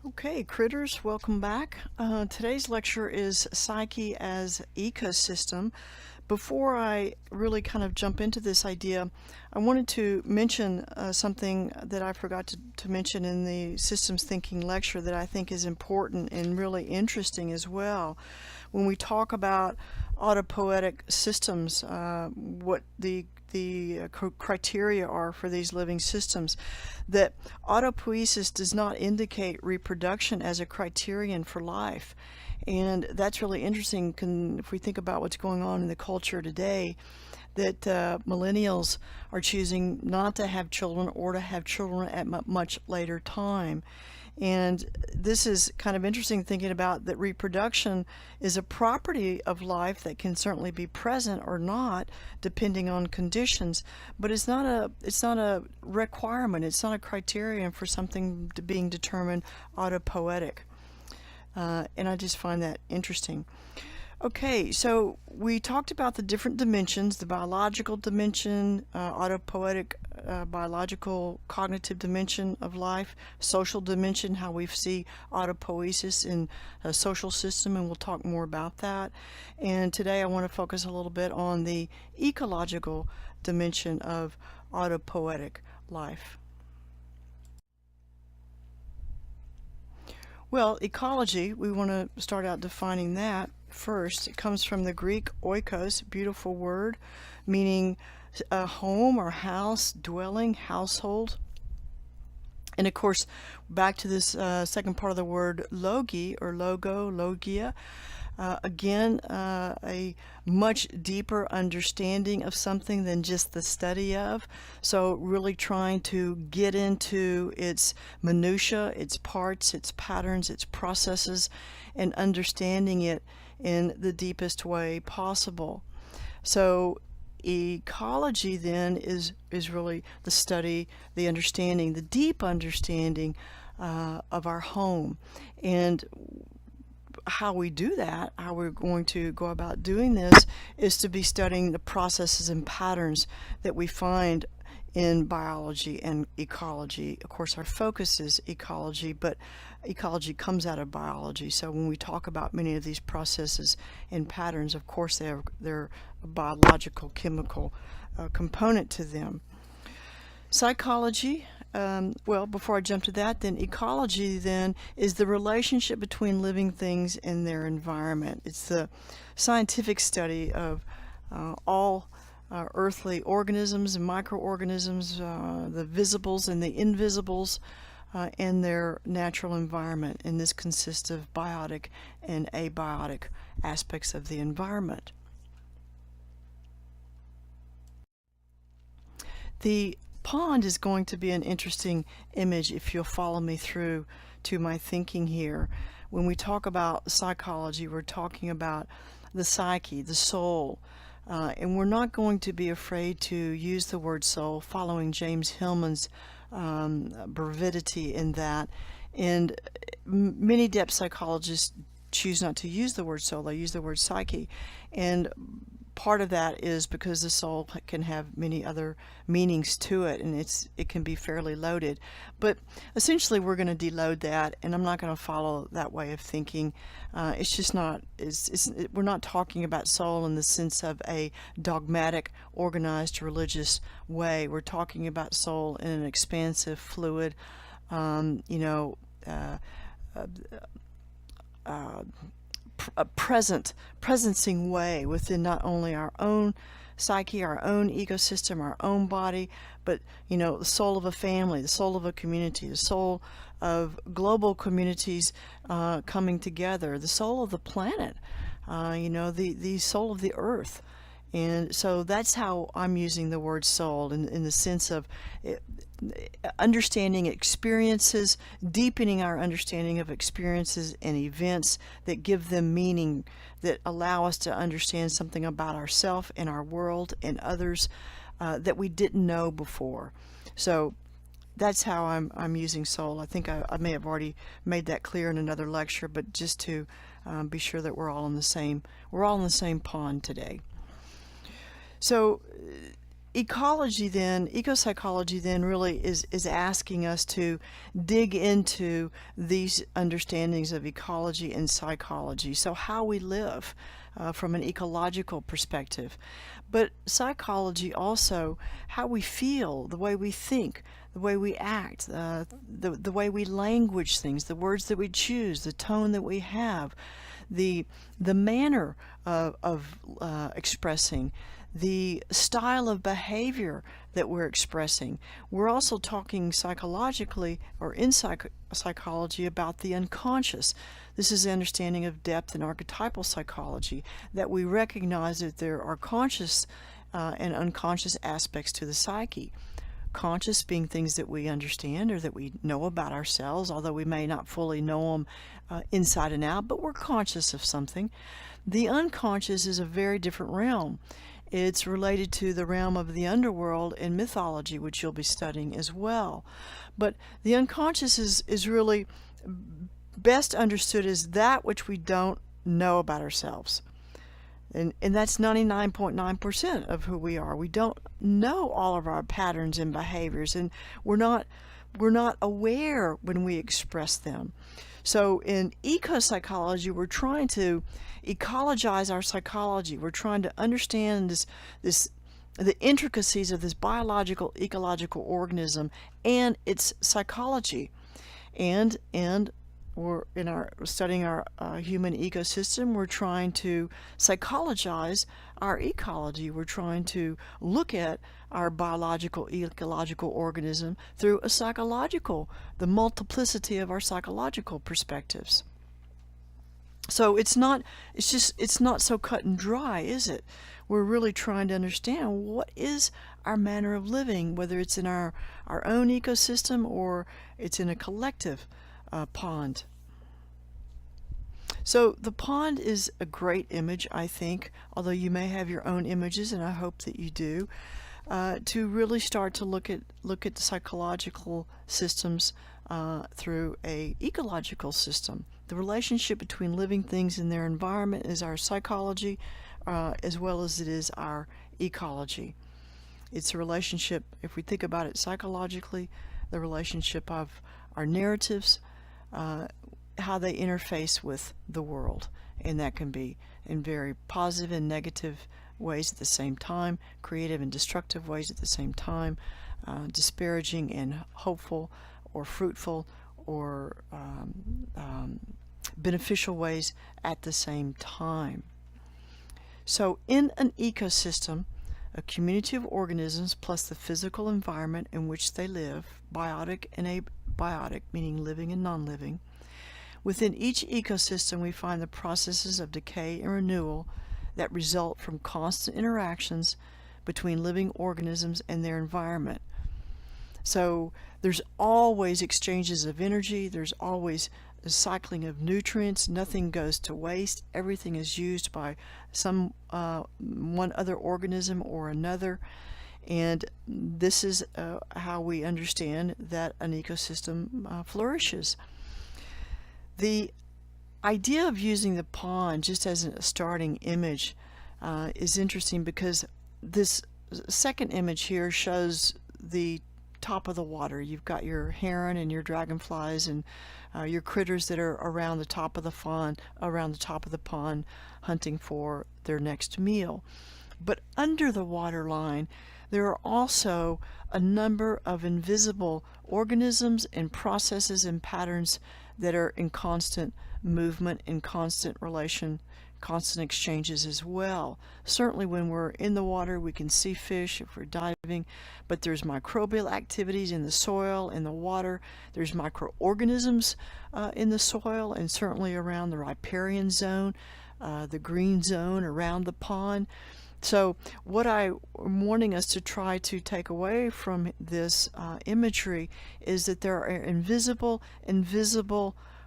Okay, critters, welcome back. Today's lecture is Psyche as ecosystem. Before I really kind of jump into this idea, I wanted to mention something that I forgot to mention in the systems thinking lecture that I think is important and really interesting as well. When we talk about autopoietic systems, what the criteria are for these living systems, that autopoiesis does not indicate reproduction as a criterion for life. And that's really interesting if we think about what's going on in the culture today, that millennials are choosing not to have children or to have children at much later time. And this is kind of interesting thinking about that reproduction is a property of life that can certainly be present or not depending on conditions, but it's not a requirement, it's not a criterion for something being determined autopoietic. And I just find that interesting. Okay, so we talked about the different dimensions, the biological dimension, autopoietic, biological cognitive dimension of life, social dimension, how we see autopoiesis in a social system, and we'll talk more about that. And today I want to focus a little bit on the ecological dimension of autopoietic life. Well, ecology, we want to start out defining that first. It comes from the Greek oikos, beautiful word, meaning a home or house, dwelling, household. And of course, back to this second part of the word logi or logo, logia. Again, a much deeper understanding of something than just the study of. So really trying to get into its minutia, its parts, its patterns, its processes, and understanding it in the deepest way possible. So ecology then is really the study, the understanding, the deep understanding of our home. And how we do that, how we're going to go about doing this, is to be studying the processes and patterns that we find in biology and ecology. Of course, our focus is ecology, but ecology comes out of biology. So when we talk about many of these processes and patterns, of course, they're a biological, chemical component to them. Psychology, well, before I jump to that, then ecology then is the relationship between living things and their environment. It's the scientific study of all earthly organisms and microorganisms, the visibles and the invisibles, and their natural environment. And this consists of biotic and abiotic aspects of the environment. The pond is going to be an interesting image if you'll follow me through to my thinking here. When we talk about psychology, we're talking about the psyche, the soul, and we're not going to be afraid to use the word soul, following James Hillman's brevidity in that. And many depth psychologists choose not to use the word soul, they use the word psyche. And part of that is because the soul can have many other meanings to it, and it can be fairly loaded. But essentially we're going to deload that, and I'm not going to follow that way of thinking. It's just not, we're not talking about soul in the sense of a dogmatic, organized religious way. We're talking about soul in an expansive, fluid, a presencing way within not only our own psyche, our own ecosystem, our own body, but the soul of a family, the soul of a community, the soul of global communities coming together, the soul of the planet, the soul of the earth. And so that's how I'm using the word soul in the sense of understanding experiences, deepening our understanding of experiences and events that give them meaning, that allow us to understand something about ourselves and our world and others that we didn't know before. So that's how I'm using soul. I think I may have already made that clear in another lecture, but just to be sure that we're all in the same pond today. So ecopsychology then really is asking us to dig into these understandings of ecology and psychology. So how we live from an ecological perspective. But psychology also, how we feel, the way we think, the way we act, the way we language things, the words that we choose, the tone that we have, the manner of expressing, the style of behavior that we're expressing. We're also talking psychologically or in psychology about the unconscious. This is the understanding of depth and archetypal psychology, that we recognize that there are conscious and unconscious aspects to the psyche. Conscious being things that we understand or that we know about ourselves, although we may not fully know them inside and out, but we're conscious of something. The unconscious is a very different realm. It's related to the realm of the underworld and mythology, which you'll be studying as well. But the unconscious is really best understood as that which we don't know about ourselves. And that's 99.9% of who we are. We don't know all of our patterns and behaviors, and we're not aware when we express them. So in eco-psychology, we're trying to ecologize our psychology. We're trying to understand the intricacies of this biological, ecological organism and its psychology. And we're studying our human ecosystem. We're trying to psychologize our ecology. We're trying to look at our biological, ecological organism through the multiplicity of our psychological perspectives. So it's not so cut and dry, is it? We're really trying to understand what is our manner of living, whether it's in our own ecosystem or it's in a collective pond. So the pond is a great image, I think, although you may have your own images, and I hope that you do, to really start to look at the psychological systems through a ecological system. The relationship between living things and their environment is our psychology, as well as it is our ecology. It's a relationship, if we think about it psychologically, the relationship of our narratives, how they interface with the world, and that can be in very positive and negative ways at the same time, creative and destructive ways at the same time, disparaging and hopeful or fruitful or beneficial ways at the same time. So in an ecosystem, a community of organisms plus the physical environment in which they live, biotic and abiotic, meaning living and non-living. Within each ecosystem, we find the processes of decay and renewal that result from constant interactions between living organisms and their environment. So there's always exchanges of energy, there's always the cycling of nutrients, nothing goes to waste, everything is used by one other organism or another, and this is how we understand that an ecosystem flourishes. The idea of using the pond just as a starting image is interesting because this second image here shows the top of the water. You've got your heron and your dragonflies and your critters that are around the top of the pond hunting for their next meal. But under the water line, there are also a number of invisible organisms and processes and patterns that are in constant movement, in constant relation, constant exchanges as well. Certainly when we're in the water, we can see fish if we're diving, but there's microbial activities in the soil, in the water. There's microorganisms in the soil, and certainly around the riparian zone, the green zone around the pond. So what I'm wanting us to try to take away from this imagery is that there are invisible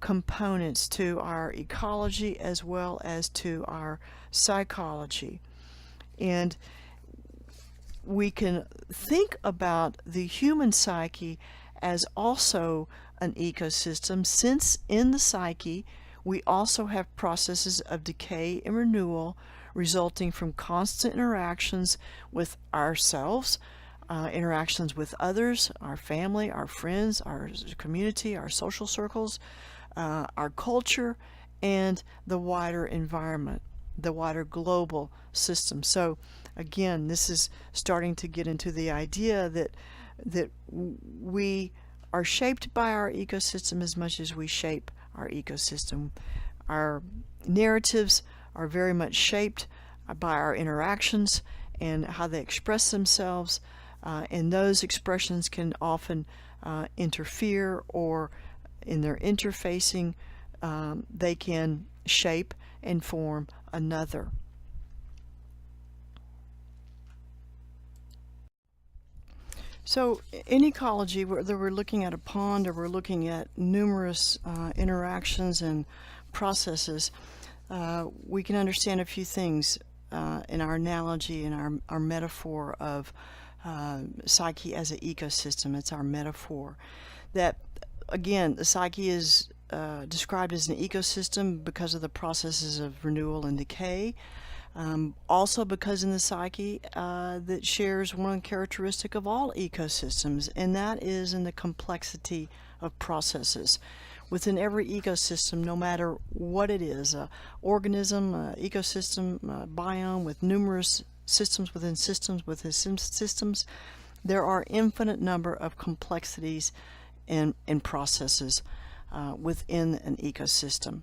components to our ecology as well as to our psychology. And we can think about the human psyche as also an ecosystem, since in the psyche We also have processes of decay and renewal resulting from constant interactions with ourselves, interactions with others, our family, our friends, our community, our social circles, our culture, and the wider environment, the wider global system. So again, this is starting to get into the idea that we are shaped by our ecosystem as much as we shape our ecosystem. Our narratives are very much shaped by our interactions and how they express themselves, and those expressions can often interfere, or in their interfacing they can shape and form another. So in ecology, whether we're looking at a pond or we're looking at numerous interactions and processes, we can understand a few things in our analogy and our metaphor of psyche as an ecosystem. It's our metaphor. That, again, the psyche is described as an ecosystem because of the processes of renewal and decay. Also because in the psyche that shares one characteristic of all ecosystems, and that is in the complexity of processes. Within every ecosystem, no matter what it is, a organism, a ecosystem, a biome with numerous systems within systems, there are infinite number of complexities and processes within an ecosystem.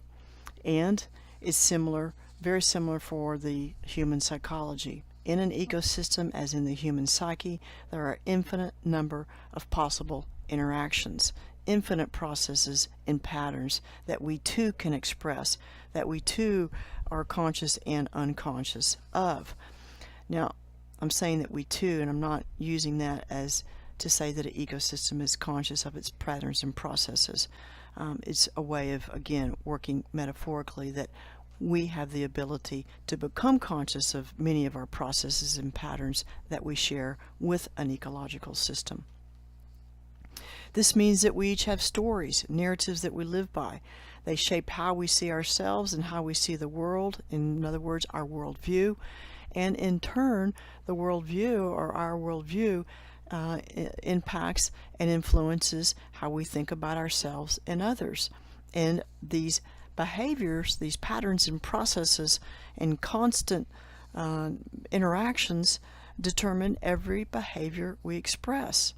And it's similar, very similar for the human psychology. In an ecosystem, as in the human psyche, there are infinite number of possible interactions, infinite processes and patterns that we too can express, that we too are conscious and unconscious of. Now, I'm saying that we too, and I'm not using that as to say that an ecosystem is conscious of its patterns and processes. It's a way of, again, working metaphorically, that we have the ability to become conscious of many of our processes and patterns that we share with an ecological system. This means that we each have stories, narratives that we live by. They shape how we see ourselves and how we see the world, in other words, our worldview. And in turn, the worldview, or our worldview, impacts and influences how we think about ourselves and others. And these behaviors, these patterns and processes and constant interactions determine every behavior we express.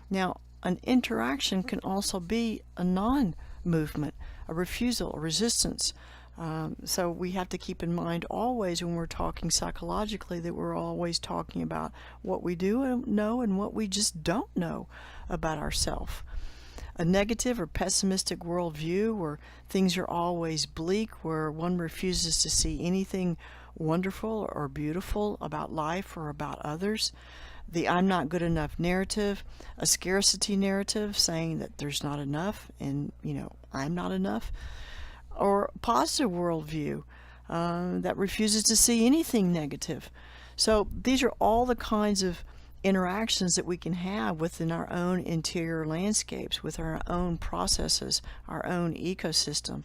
Now, an interaction can also be a non-movement, a refusal, a resistance. So we have to keep in mind always when we're talking psychologically that we're always talking about what we do know and what we just don't know about ourselves. A negative or pessimistic worldview, where things are always bleak, where one refuses to see anything wonderful or beautiful about life or about others. The I'm not good enough narrative, a scarcity narrative saying that there's not enough and, I'm not enough. Or a positive worldview that refuses to see anything negative. So these are all the kinds of interactions that we can have within our own interior landscapes, with our own processes, our own ecosystem.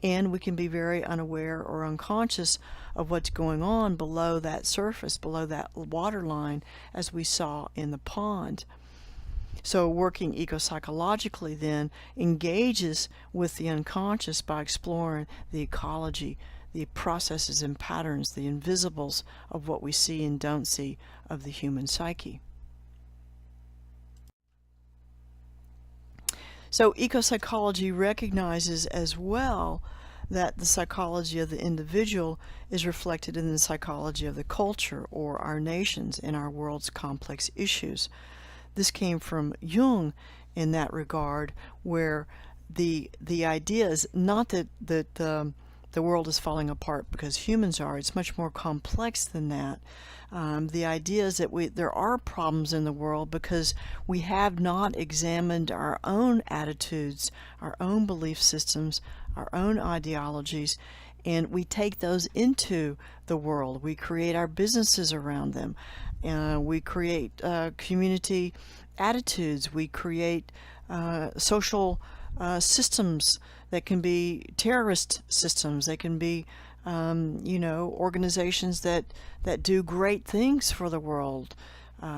And we can be very unaware or unconscious of what's going on below that surface, below that water line, as we saw in the pond. So working ecopsychologically then engages with the unconscious by exploring the ecology, the processes and patterns, the invisibles of what we see and don't see of the human psyche. So ecopsychology recognizes as well that the psychology of the individual is reflected in the psychology of the culture or our nations and our world's complex issues. This came from Jung in that regard, where the idea is not that the world is falling apart because humans are. It's much more complex than that. The idea is that there are problems in the world because we have not examined our own attitudes, our own belief systems, our own ideologies, and we take those into the world. We create our businesses around them. We create community attitudes. We create social systems that can be terrorist systems. They can be, organizations that do great things for the world.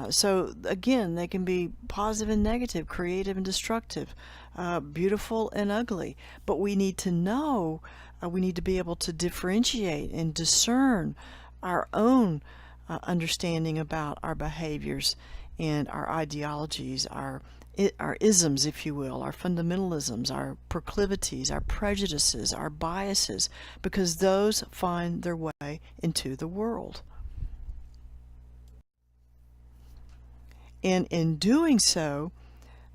So again, they can be positive and negative, creative and destructive, beautiful and ugly. But we need to know, we need to be able to differentiate and discern our own understanding about our behaviors and our ideologies, our isms, if you will, our fundamentalisms, our proclivities, our prejudices, our biases, because those find their way into the world. And in doing so,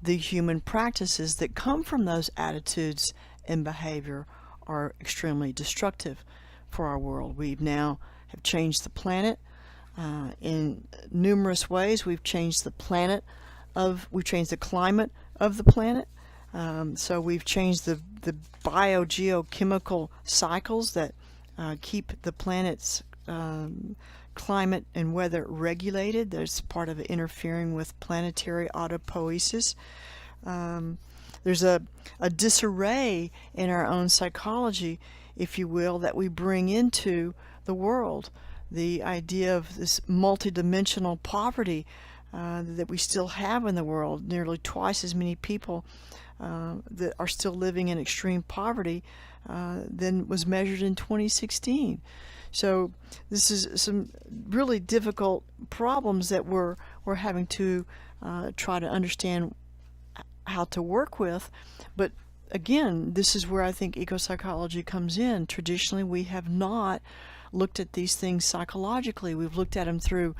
the human practices that come from those attitudes and behavior are extremely destructive for our world. We've now have changed the planet in numerous ways. We've changed the we've changed the climate of the planet. So we've changed the biogeochemical cycles that keep the planet's climate and weather regulated. There's part of it interfering with planetary autopoiesis. There's a disarray in our own psychology, if you will, that we bring into the world. The idea of this multidimensional poverty that we still have in the world, nearly twice as many people that are still living in extreme poverty than was measured in 2016. So this is some really difficult problems that we're having to try to understand how to work with. But again, this is where I think eco-psychology comes in. Traditionally, we have not looked at these things psychologically. We've looked at them through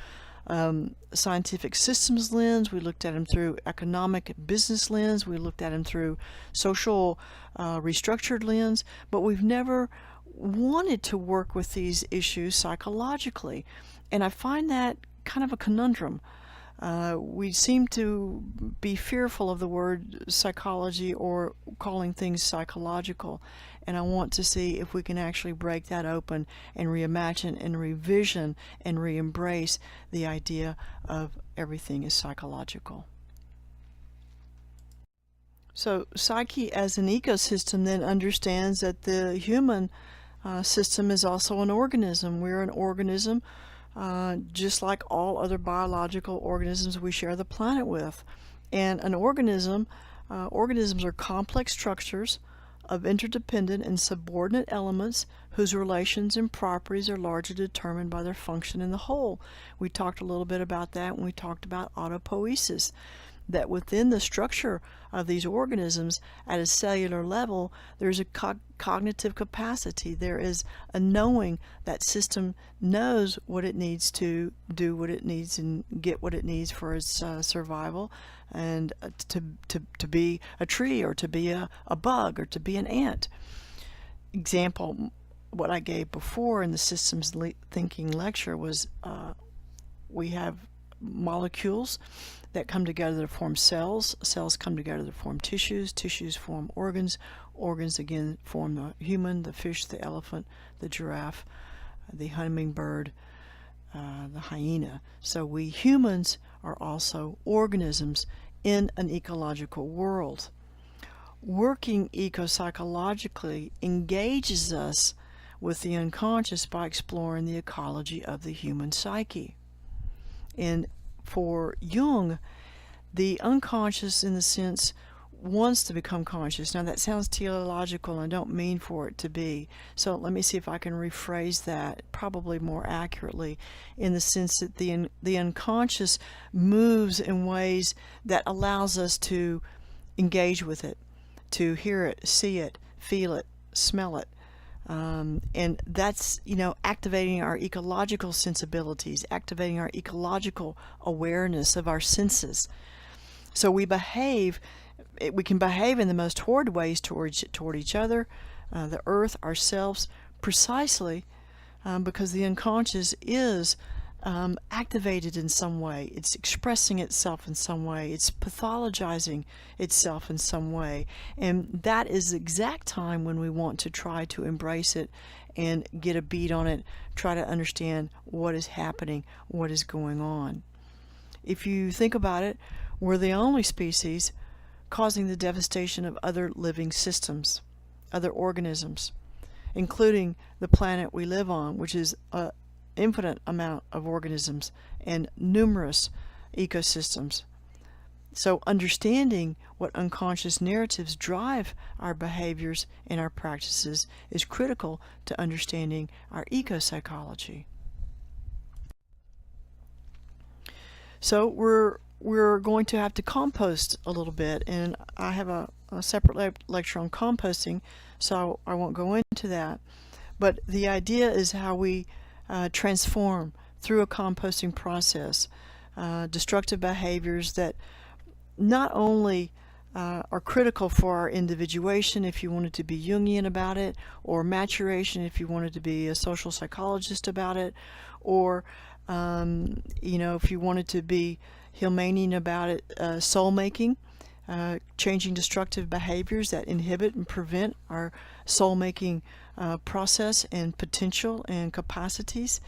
scientific systems lens. We looked at them through economic business lens. We looked at them through social restructured lens. But we've never wanted to work with these issues psychologically. And I find that kind of a conundrum. We seem to be fearful of the word psychology or calling things psychological. And I want to see if we can actually break that open and reimagine and revision and re-embrace the idea of everything is psychological. So Psyche as an ecosystem then understands that the human system is also an organism. We're an organism just like all other biological organisms we share the planet with. And an organisms are complex structures of interdependent and subordinate elements whose relations and properties are largely determined by their function in the whole. We talked a little bit about that when we talked about autopoiesis, that within the structure of these organisms at a cellular level, there's a cognitive capacity. There is a knowing. That system knows what it needs to do, what it needs, and get what it needs for its survival, and to be a tree, or to be a bug, or to be an ant. Example, what I gave before in the systems thinking lecture was we have molecules that come together to form cells. Cells come together to form tissues. Tissues form organs. Organs again form the human, the fish, the elephant, the giraffe, the hummingbird, the hyena. So we humans are also organisms in an ecological world. Working eco-psychologically engages us with the unconscious by exploring the ecology of the human psyche. And for Jung, the unconscious, in the sense, wants to become conscious. Now that sounds teleological, and I don't mean for it to be. So let me see if I can rephrase that probably more accurately, in the sense that the unconscious moves in ways that allows us to engage with it, to hear it, see it, feel it, smell it. And that's, activating our ecological sensibilities, activating our ecological awareness of our senses. So we can behave in the most horrid ways toward each other, the earth, ourselves, precisely because the unconscious is activated in some way. It's expressing itself in some way. It's pathologizing itself in some way. And that is the exact time when we want to try to embrace it and get a beat on it, try to understand what is happening, what is going on. If you think about it, we're the only species causing the devastation of other living systems, other organisms, including the planet we live on, which is an infinite amount of organisms and numerous ecosystems. So understanding what unconscious narratives drive our behaviors and our practices is critical to understanding our eco-psychology. So we're going to have to compost a little bit, and I have a separate lecture on composting, so I won't go into that. But the idea is how we transform through a composting process destructive behaviors that not only are critical for our individuation, if you wanted to be Jungian about it, or maturation if you wanted to be a social psychologist about it, or if you wanted to be Hillmanian about it, soul making, changing destructive behaviors that inhibit and prevent our soul making process and potential and capacities.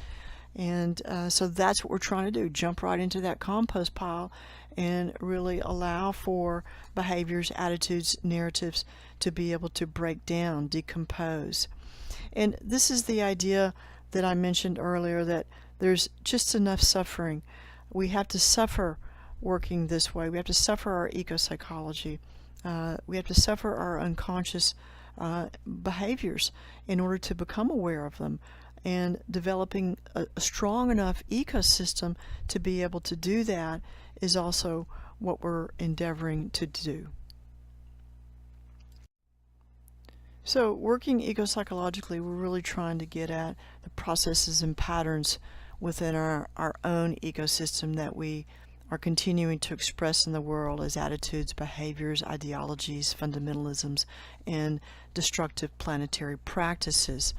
And so that's what we're trying to do, jump right into that compost pile and really allow for behaviors, attitudes, narratives to be able to break down, decompose. And this is the idea that I mentioned earlier, that there's just enough suffering. We have to suffer working this way. We have to suffer our eco-psychology. We have to suffer our unconscious behaviors in order to become aware of them. And developing a strong enough ecosystem to be able to do that is also what we're endeavoring to do. So working eco-psychologically, we're really trying to get at the processes and patterns within our own ecosystem that we are continuing to express in the world as attitudes, behaviors, ideologies, fundamentalisms, and destructive planetary practices.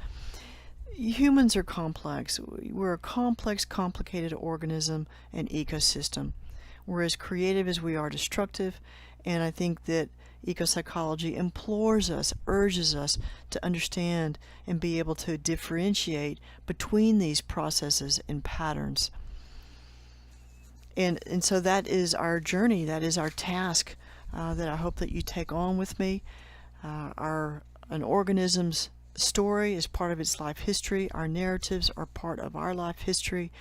Humans are complex. We're a complex, complicated organism and ecosystem. We're as creative as we are destructive, and I think that eco-psychology implores us, urges us to understand and be able to differentiate between these processes and patterns. And so that is our journey, that is our task that I hope that you take on with me. An organism's story is part of its life history. Our narratives are part of our life history,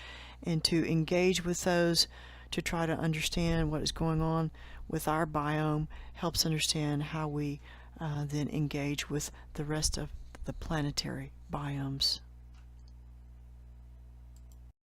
and to engage with those to try to understand what is going on with our biome helps understand how we then engage with the rest of the planetary biomes.